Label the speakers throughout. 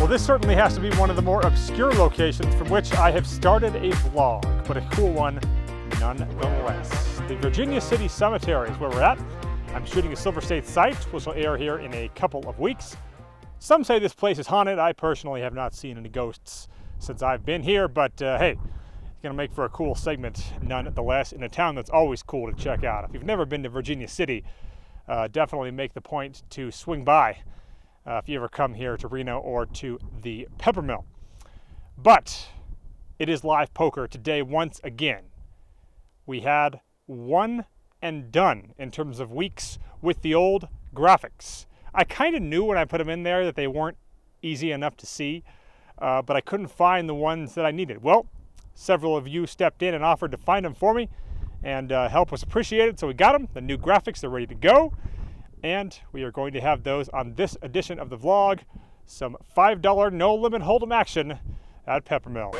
Speaker 1: this certainly has to be one of the more obscure locations from which I have started a vlog, but a cool one nonetheless. The Virginia City Cemetery is where we're at. I'm shooting a Silver State site, which will air here in a couple of weeks. Some say this place is haunted. I personally have not seen any ghosts since I've been here, but hey, it's gonna make for a cool segment nonetheless in a town that's always cool to check out. If you've never been to Virginia City, definitely make the point to swing by if you ever come here to Reno or to the Peppermill. But it is live poker today once again. We had one and done in terms of weeks with the old graphics. I kind of knew when I put them in there that they weren't easy enough to see, but I couldn't find the ones that I needed. Well, several of you stepped in and offered to find them for me, and help was appreciated, so we got them. The new graphics, they're ready to go. And we are going to have those on this edition of the vlog. Some $5 no limit hold'em action at Peppermill.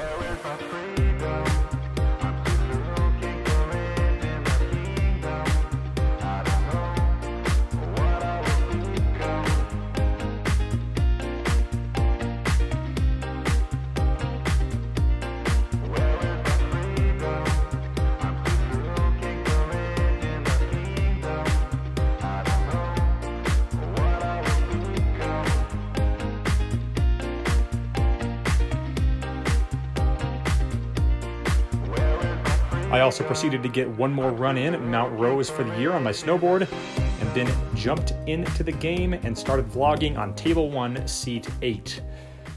Speaker 1: I also proceeded to get one more run in at Mount Rose for the year on my snowboard, and then jumped into the game and started vlogging on table 1, seat 8.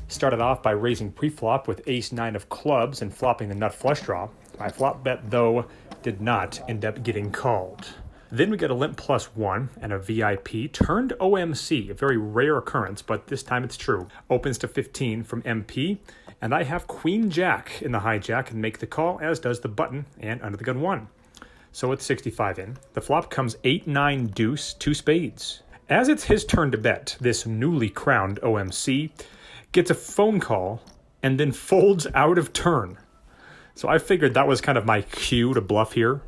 Speaker 1: Started off by raising pre-flop with ace-9 of clubs and flopping the nut flush draw. My flop bet, though, did not end up getting called. Then we get a limp +1 and a VIP turned OMC, a very rare occurrence, but this time it's true. Opens to 15 from MP, and I have Queen Jack in the hijack and make the call, as does the button and under the gun 1. So it's 65 in. The flop comes 8-9 deuce, 2 spades. As it's his turn to bet, this newly crowned OMC gets a phone call and then folds out of turn. So I figured that was kind of my cue to bluff here.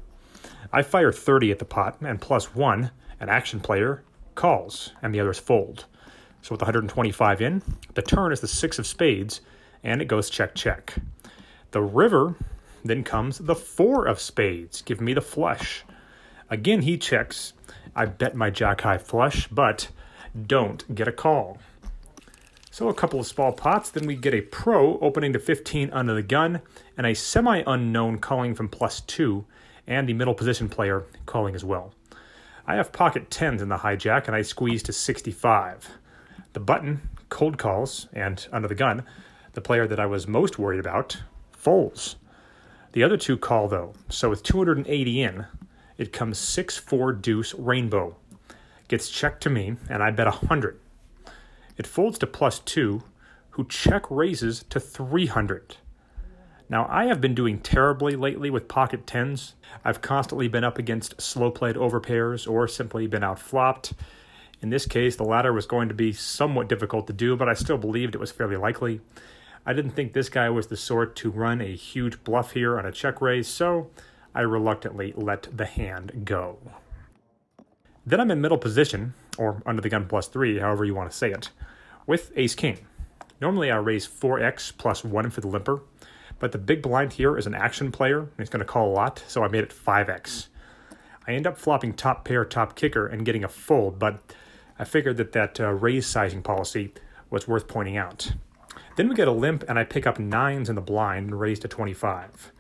Speaker 1: I fire 30 at the pot, and +1, an action player, calls, and the others fold. So with 125 in, the turn is the 6 of spades, and it goes check-check. The river then comes the 4 of spades, giving me the flush. Again, he checks. I bet my jack-high flush, but don't get a call. So a couple of small pots, then we get a pro opening to 15 under the gun, and a semi-unknown calling from +2, and the middle position player calling as well. I have pocket 10s in the hijack, and I squeeze to 65. The button cold calls, and under the gun, the player that I was most worried about folds. The other two call, though, so with 280 in, it comes 6-4 deuce rainbow. Gets checked to me, and I bet 100. It folds to +2, who check raises to 300. Now, I have been doing terribly lately with pocket 10s. I've constantly been up against slow-played overpairs or simply been outflopped. In this case, the latter was going to be somewhat difficult to do, but I still believed it was fairly likely. I didn't think this guy was the sort to run a huge bluff here on a check raise, so I reluctantly let the hand go. Then I'm in middle position, or under the gun +3, however you want to say it, with ace-king. Normally I raise 4x +1 for the limper, but the big blind here is an action player, and he's going to call a lot, so I made it 5x. I end up flopping top pair, top kicker, and getting a fold, but I figured that raise sizing policy was worth pointing out. Then we get a limp, and I pick up 9s in the blind and raise to 25.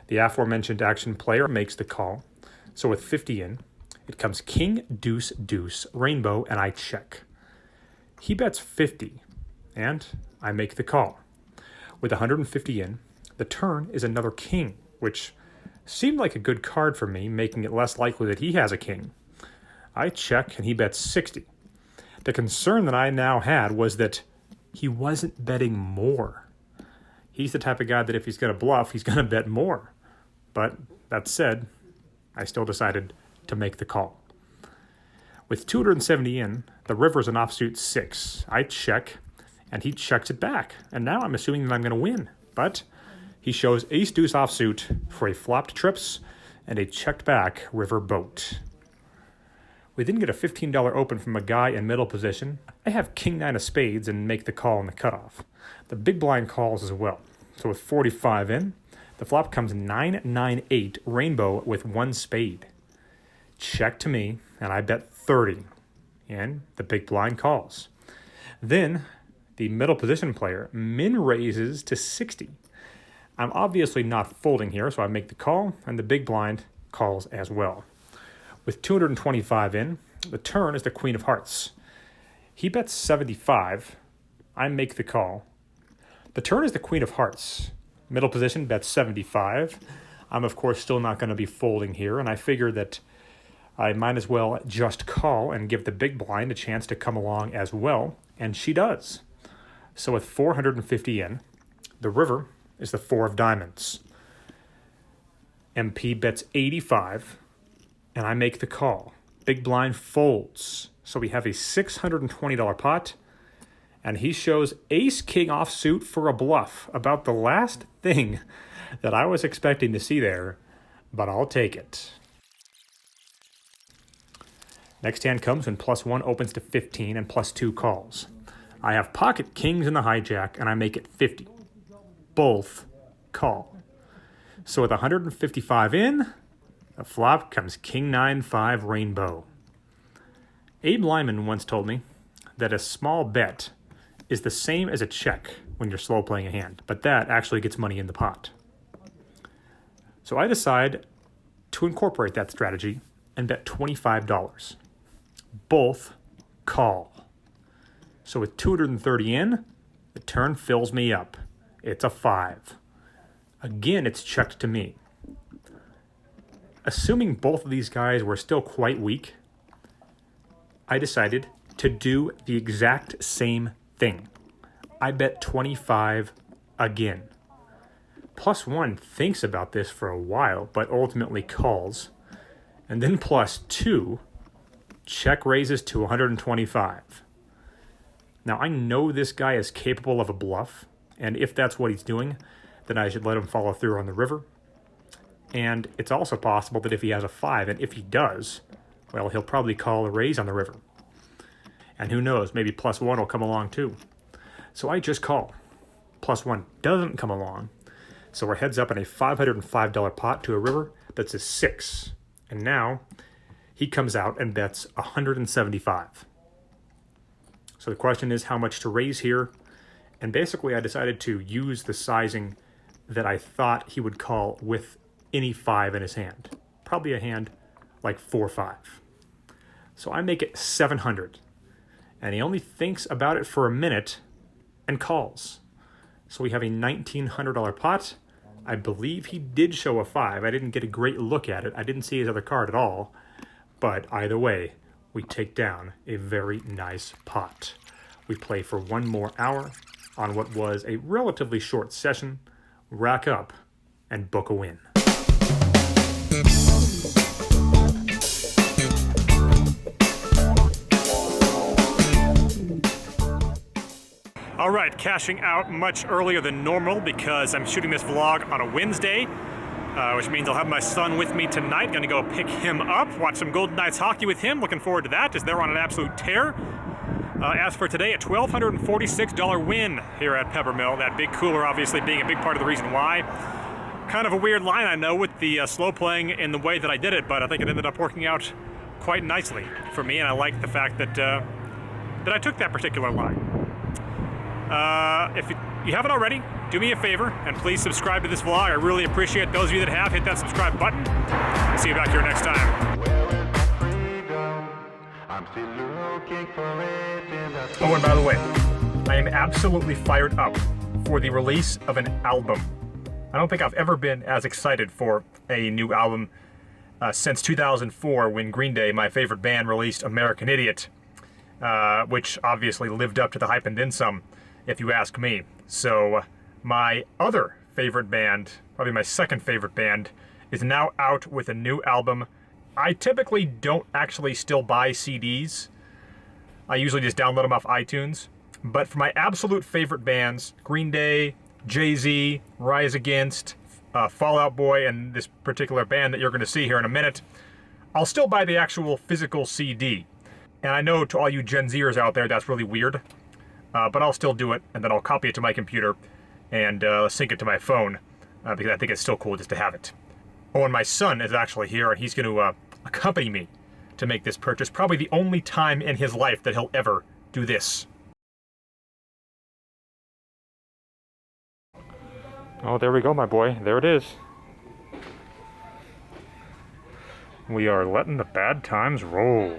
Speaker 1: The aforementioned action player makes the call, so with 50 in, it comes king, deuce, deuce, rainbow, and I check. He bets 50, and I make the call. With 150 in, the turn is another king, which seemed like a good card for me, making it less likely that he has a king. I check, and he bets 60. The concern that I now had was that he wasn't betting more. He's the type of guy that if he's going to bluff, he's going to bet more. But that said, I still decided to make the call. With 270 in, the river's an offsuit 6. I check, and he checks it back. And now I'm assuming that I'm going to win. But he shows ace-deuce offsuit for a flopped trips and a checked back river boat. We then get a $15 open from a guy in middle position. I have king-9 of spades and make the call on the cutoff. The big blind calls as well. So with 45 in, the flop comes 9-9-8 rainbow with 1 spade. Check to me, and I bet 30. And the big blind calls. Then the middle position player min raises to 60. I'm obviously not folding here, so I make the call, and the big blind calls as well. With 225 in, the turn is the queen of hearts. He bets 75. I make the call. The turn is the queen of hearts. Middle position bets 75. I'm, of course, still not going to be folding here, and I figure that I might as well just call and give the big blind a chance to come along as well, and she does. So with 450 in, the river is the 4 of diamonds. MP bets 85, and I make the call. Big blind folds. So we have a $620 pot, and he shows ace-king offsuit for a bluff. About the last thing that I was expecting to see there, but I'll take it. Next hand comes when +1 opens to 15 and +2 calls. I have pocket kings in the hijack, and I make it 50. Both call. So with 155 in, the flop comes king 9-5 rainbow. Abe Lyman once told me that a small bet is the same as a check when you're slow playing a hand, but that actually gets money in the pot. So I decide to incorporate that strategy and bet $25. Both call. So with 230 in, the turn fills me up. It's a 5. Again, it's checked to me. Assuming both of these guys were still quite weak, I decided to do the exact same thing. I bet 25 again. +1 thinks about this for a while, but ultimately calls. And then +2, check raises to 125. Now, I know this guy is capable of a bluff, and if that's what he's doing, then I should let him follow through on the river. And it's also possible that if he has a 5, and if he does, well, he'll probably call a raise on the river. And who knows, maybe +1 will come along too. So I just call. +1 doesn't come along, so we're heads up in a $505 pot to a river that's a 6. And now he comes out and bets 175. So the question is how much to raise here. And basically I decided to use the sizing that I thought he would call with any 5 in his hand. Probably a hand like 4-5. So I make it 700. And he only thinks about it for a minute and calls. So we have a $1,900 pot. I believe he did show a 5. I didn't get a great look at it. I didn't see his other card at all. But either way, we take down a very nice pot. We play for 1 more hour on what was a relatively short session, rack up, and book a win. All right, cashing out much earlier than normal because I'm shooting this vlog on a Wednesday, which means I'll have my son with me tonight. Gonna go pick him up, watch some Golden Knights hockey with him. Looking forward to that as they're on an absolute tear. As for today, a $1,246 win here at Peppermill. That big cooler obviously being a big part of the reason why. Kind of a weird line, I know, with the slow playing in the way that I did it, but I think it ended up working out quite nicely for me, and I like the fact that I took that particular line. If you haven't already, do me a favor and please subscribe to this vlog. I really appreciate those of you that have. Hit that subscribe button. See you back here next time. Oh, and by the way, I am absolutely fired up for the release of an album. I don't think I've ever been as excited for a new album since 2004 when Green Day, my favorite band, released American Idiot, which obviously lived up to the hype and then some, if you ask me. So my other favorite band, probably my second favorite band, is now out with a new album. I typically don't actually still buy CDs. I usually just download them off iTunes. But for my absolute favorite bands, Green Day, Jay-Z, Rise Against, Fall Out Boy, and this particular band that you're going to see here in a minute, I'll still buy the actual physical CD. And I know to all you Gen Zers out there, that's really weird. but I'll still do it, and then I'll copy it to my computer and sync it to my phone, because I think it's still cool just to have it. Oh, and my son is actually here, and he's going to accompany me to make this purchase. Probably the only time in his life that he'll ever do this. Oh, there we go, my boy. There it is. We are letting the bad times roll.